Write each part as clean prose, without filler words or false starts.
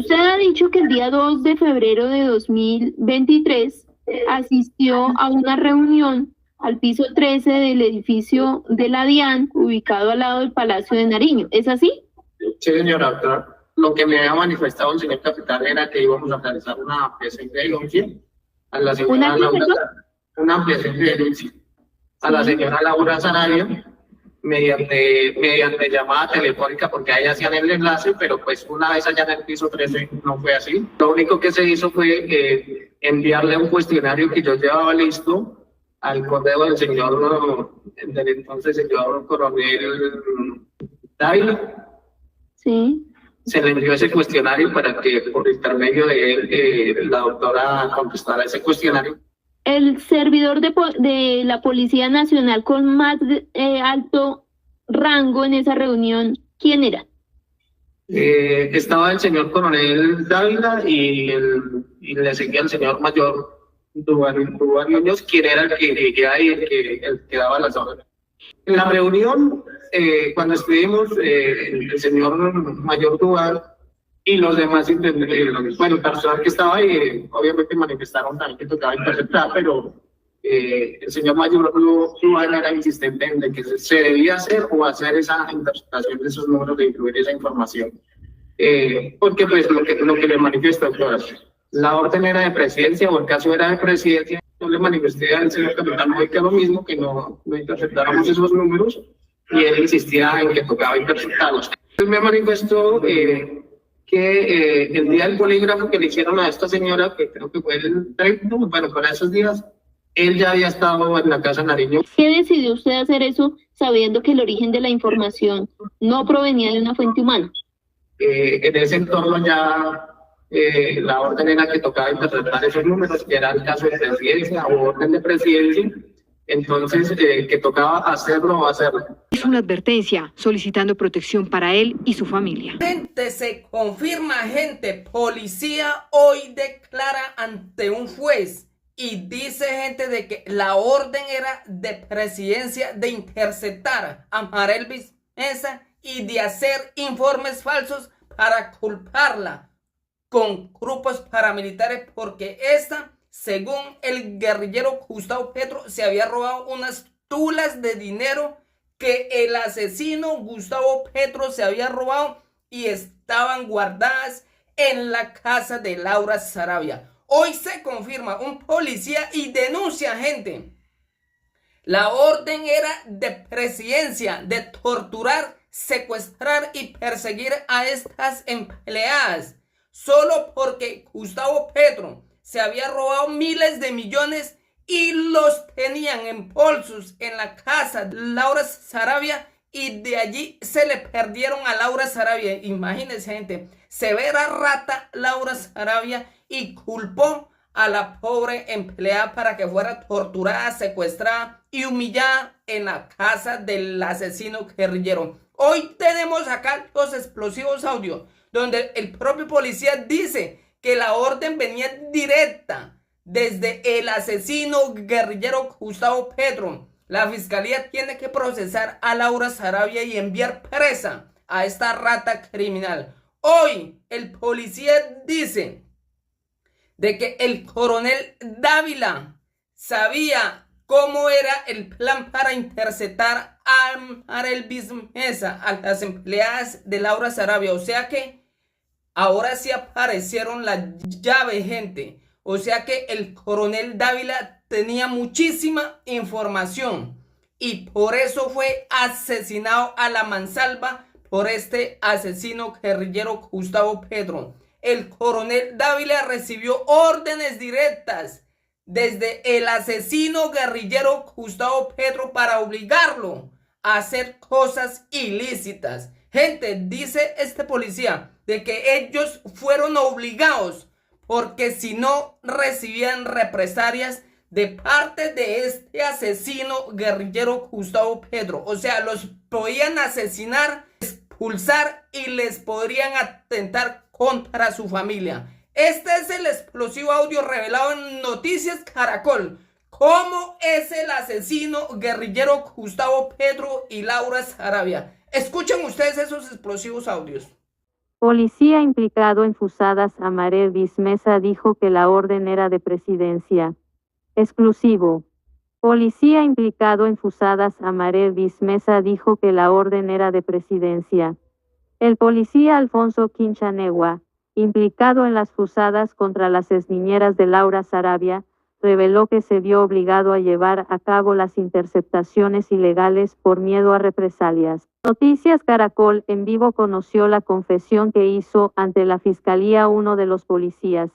Usted ha dicho que el día 2 de febrero de 2023 asistió a una reunión al piso 13 del edificio de la DIAN, ubicado al lado del Palacio de Nariño. ¿Es así? Sí, señora doctora. Lo que me había manifestado el señor capitán era que íbamos a realizar una ampliación de denuncia a la señora una ampliación de denuncia a la señora Laura Sarabia mediante llamada telefónica, porque ahí hacían el enlace, pero pues una vez allá en el piso 13 no fue así. Lo único que se hizo fue enviarle un cuestionario que yo llevaba listo al correo del entonces señor coronel Dávila. Sí. Se le envió ese cuestionario para que por intermedio de él la doctora contestara ese cuestionario. El servidor de la Policía Nacional con más alto rango en esa reunión, ¿quién era? Estaba el señor coronel Dávila y le seguía el señor mayor Duván Muñoz, quien era el que dirigía ahí, el que daba las órdenes. En la reunión, cuando estuvimos, el señor mayor Duván y los demás, bueno, el personal que estaba ahí, obviamente manifestaron también que tocaba interceptar, pero el señor mayor Duván era insistente en de que se debía hacer o hacer esa interpretación de esos números, de incluir esa información. Porque pues lo que le manifestó, doctora, la orden era de presidencia o el caso era de presidencia. Yo le manifesté al señor capitán hoy que lo mismo, que no interceptáramos esos números, y él insistía en que tocaba interceptarlos. Él me manifestó que el día del polígrafo que le hicieron a esta señora, que creo que fue el 30, bueno, para esos días, él ya había estado en la casa Nariño. ¿Qué decidió usted hacer eso sabiendo que el origen de la información no provenía de una fuente humana? En ese entorno ya la orden era que tocaba interpretar esos números, que era el caso de presidencia o orden de presidencia. Entonces, que tocaba hacerlo o hacerlo. Es una advertencia solicitando protección para él y su familia. Gente, se confirma, gente, policía hoy declara ante un juez y dice, gente, de que la orden era de presidencia de interceptar a Marelvis Mesa y de hacer informes falsos para culparla con grupos paramilitares, porque esta, según el guerrillero Gustavo Petro, se había robado unas tulas de dinero que el asesino Gustavo Petro se había robado y estaban guardadas en la casa de Laura Sarabia. Hoy se confirma un policía y denuncia, gente. La orden era de presidencia, de torturar, secuestrar y perseguir a estas empleadas, solo porque Gustavo Petro se había robado miles de millones y los tenían en bolsos en la casa de Laura Sarabia, y de allí se le perdieron a Laura Sarabia. Imagínense, gente, severa rata Laura Sarabia, y culpó a la pobre empleada para que fuera torturada, secuestrada y humillada en la casa del asesino guerrillero. Hoy tenemos acá los explosivos audios donde el propio policía dice que la orden venía directa desde el asesino guerrillero Gustavo Petro. La fiscalía tiene que procesar a Laura Sarabia y enviar presa a esta rata criminal. Hoy el policía dice de que el coronel Dávila sabía cómo era el plan para interceptar a Marelvis Mesa, a las empleadas de Laura Sarabia. O sea que ahora sí aparecieron las llaves, gente. O sea que el coronel Dávila tenía muchísima información y por eso fue asesinado a la mansalva por este asesino guerrillero Gustavo Petro. El coronel Dávila recibió órdenes directas desde el asesino guerrillero Gustavo Petro para obligarlo a hacer cosas ilícitas. Gente, dice este policía de que ellos fueron obligados porque si no recibían represalias de parte de este asesino guerrillero Gustavo Petro. O sea, los podían asesinar, expulsar y les podrían atentar contra su familia. Este es el explosivo audio revelado en Noticias Caracol. ¿Cómo es el asesino guerrillero Gustavo Petro y Laura Sarabia? Escuchen ustedes esos explosivos audios. Policía implicado en Fusadas Amaré Bismesa dijo que la orden era de presidencia. Exclusivo. Policía implicado en Fusadas Amaré Bismesa dijo que la orden era de presidencia. El policía Alfonso Quinchanewa, implicado en las fusadas contra las exniñeras de Laura Sarabia, reveló que se vio obligado a llevar a cabo las interceptaciones ilegales por miedo a represalias. Noticias Caracol en vivo conoció la confesión que hizo ante la Fiscalía uno de los policías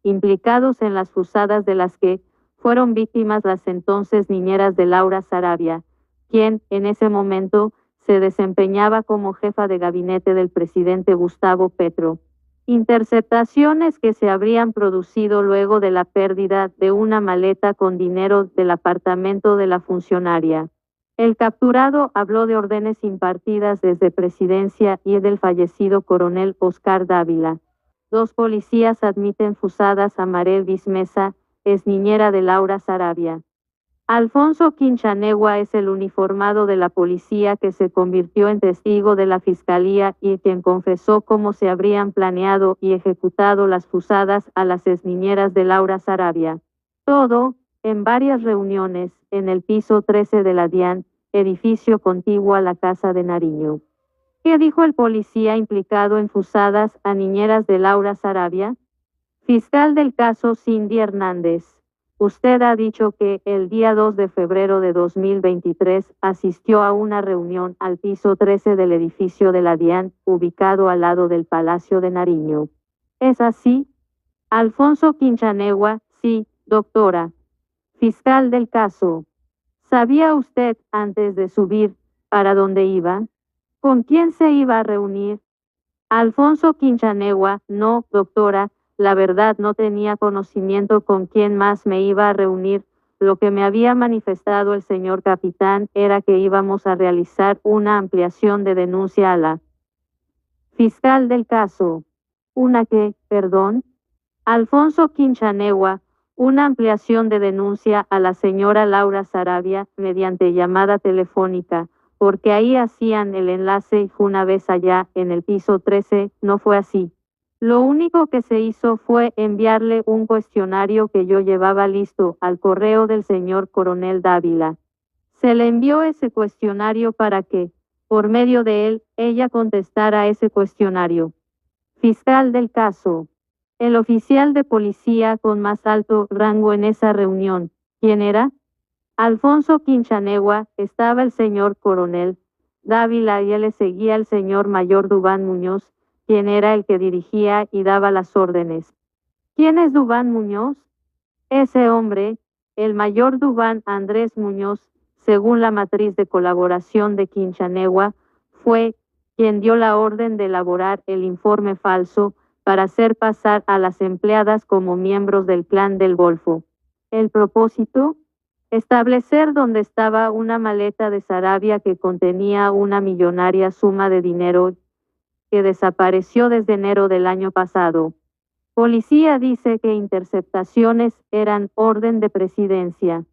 implicados en las fusadas de las que fueron víctimas las entonces niñeras de Laura Sarabia, quien, en ese momento, se desempeñaba como jefa de gabinete del presidente Gustavo Petro. Interceptaciones que se habrían producido luego de la pérdida de una maleta con dinero del apartamento de la funcionaria. El capturado habló de órdenes impartidas desde Presidencia y del fallecido coronel Oscar Dávila. 2 policías admiten Fusadas Amaré Bismesa, es niñera de Laura Sarabia. Alfonso Quinchanewa es el uniformado de la policía que se convirtió en testigo de la Fiscalía y quien confesó cómo se habrían planeado y ejecutado las fusadas a las exniñeras de Laura Sarabia. Todo, en varias reuniones, en el piso 13 de la DIAN, edificio contiguo a la Casa de Nariño. ¿Qué dijo el policía implicado en fusadas a niñeras de Laura Sarabia? Fiscal del caso Cindy Hernández. Usted ha dicho que el día 2 de febrero de 2023 asistió a una reunión al piso 13 del edificio de la DIAN, ubicado al lado del Palacio de Nariño. ¿Es así? Alfonso Quinchanewa, sí, doctora. Fiscal del caso. ¿Sabía usted, antes de subir, para dónde iba? ¿Con quién se iba a reunir? Alfonso Quinchanewa, no, doctora. La verdad no tenía conocimiento con quién más me iba a reunir. Lo que me había manifestado el señor capitán era que íbamos a realizar una ampliación de denuncia a la fiscal del caso. ¿Una qué, perdón? Alfonso Quinchanewa, una ampliación de denuncia a la señora Laura Sarabia mediante llamada telefónica, porque ahí hacían el enlace y una vez allá, en el piso 13, no fue así. Lo único que se hizo fue enviarle un cuestionario que yo llevaba listo al correo del señor coronel Dávila. Se le envió ese cuestionario para que, por medio de él, ella contestara ese cuestionario. Fiscal del caso. El oficial de policía con más alto rango en esa reunión, ¿quién era? Alfonso Quinchanewa, estaba el señor coronel Dávila y él le seguía el señor mayor Duván Muñoz, quien era el que dirigía y daba las órdenes. ¿Quién es Duván Muñoz? Ese hombre, el mayor Duván Andrés Muñoz, según la matriz de colaboración de Quinchanewa, fue quien dio la orden de elaborar el informe falso para hacer pasar a las empleadas como miembros del Clan del Golfo. El propósito, establecer dónde estaba una maleta de Sarabia que contenía una millonaria suma de dinero que desapareció desde enero del año pasado. Policía dice que interceptaciones eran orden de presidencia.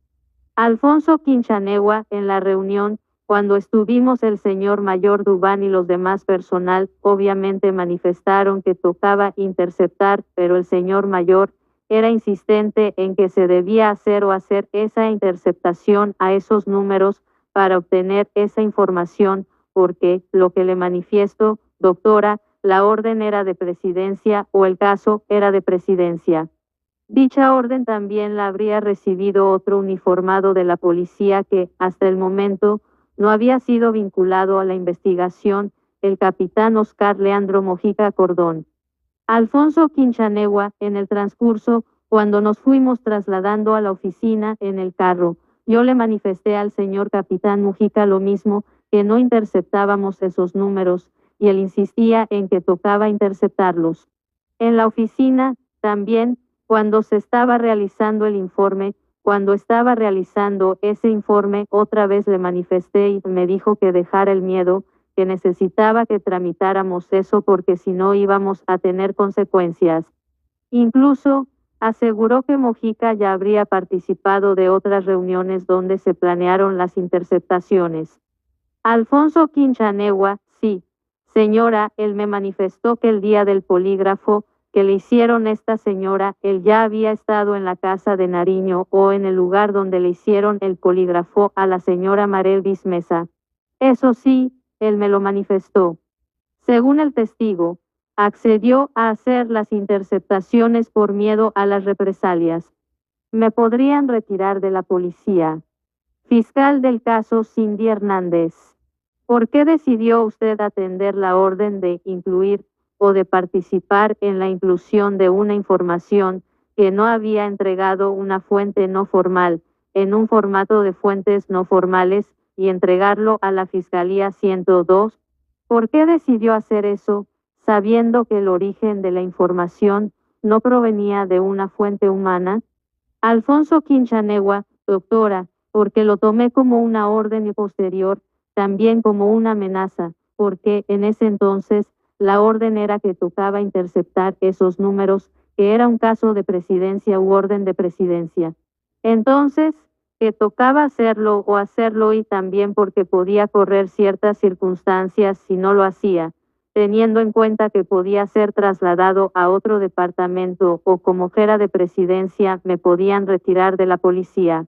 Alfonso Quinchanewa, en la reunión, cuando estuvimos el señor mayor Duván y los demás personal, obviamente manifestaron que tocaba interceptar, pero el señor mayor era insistente en que se debía hacer esa interceptación a esos números para obtener esa información, porque, lo que le manifiesto, doctora, la orden era de presidencia o el caso era de presidencia. Dicha orden también la habría recibido otro uniformado de la policía que, hasta el momento, no había sido vinculado a la investigación, el capitán Oscar Leandro Mojica Cordón. Alfonso Quinchanewa, en el transcurso, cuando nos fuimos trasladando a la oficina en el carro, yo le manifesté al señor capitán Mojica lo mismo, que no interceptábamos esos números, y él insistía en que tocaba interceptarlos. En la oficina, también, cuando se estaba realizando el informe, cuando estaba realizando ese informe, otra vez le manifesté y me dijo que dejara el miedo, que necesitaba que tramitáramos eso porque si no íbamos a tener consecuencias. Incluso, aseguró que Mojica ya habría participado de otras reuniones donde se planearon las interceptaciones. Alfonso Quinchanewa, sí, Señora, él me manifestó que el día del polígrafo que le hicieron esta señora, él ya había estado en la casa de Nariño o en el lugar donde le hicieron el polígrafo a la señora Marevis Mesa. Eso sí, él me lo manifestó. Según el testigo, accedió a hacer las interceptaciones por miedo a las represalias. Me podrían retirar de la policía. Fiscal del caso Cindy Hernández. ¿Por qué decidió usted atender la orden de incluir o de participar en la inclusión de una información que no había entregado una fuente no formal en un formato de fuentes no formales y entregarlo a la Fiscalía 102? ¿Por qué decidió hacer eso, sabiendo que el origen de la información no provenía de una fuente humana? Alfonso Quinchanewa, doctora, porque lo tomé como una orden y posterior, también como una amenaza, porque en ese entonces la orden era que tocaba interceptar esos números, que era un caso de presidencia u orden de presidencia. Entonces, que tocaba hacerlo o hacerlo y también porque podía correr ciertas circunstancias si no lo hacía, teniendo en cuenta que podía ser trasladado a otro departamento o como fuera de presidencia me podían retirar de la policía.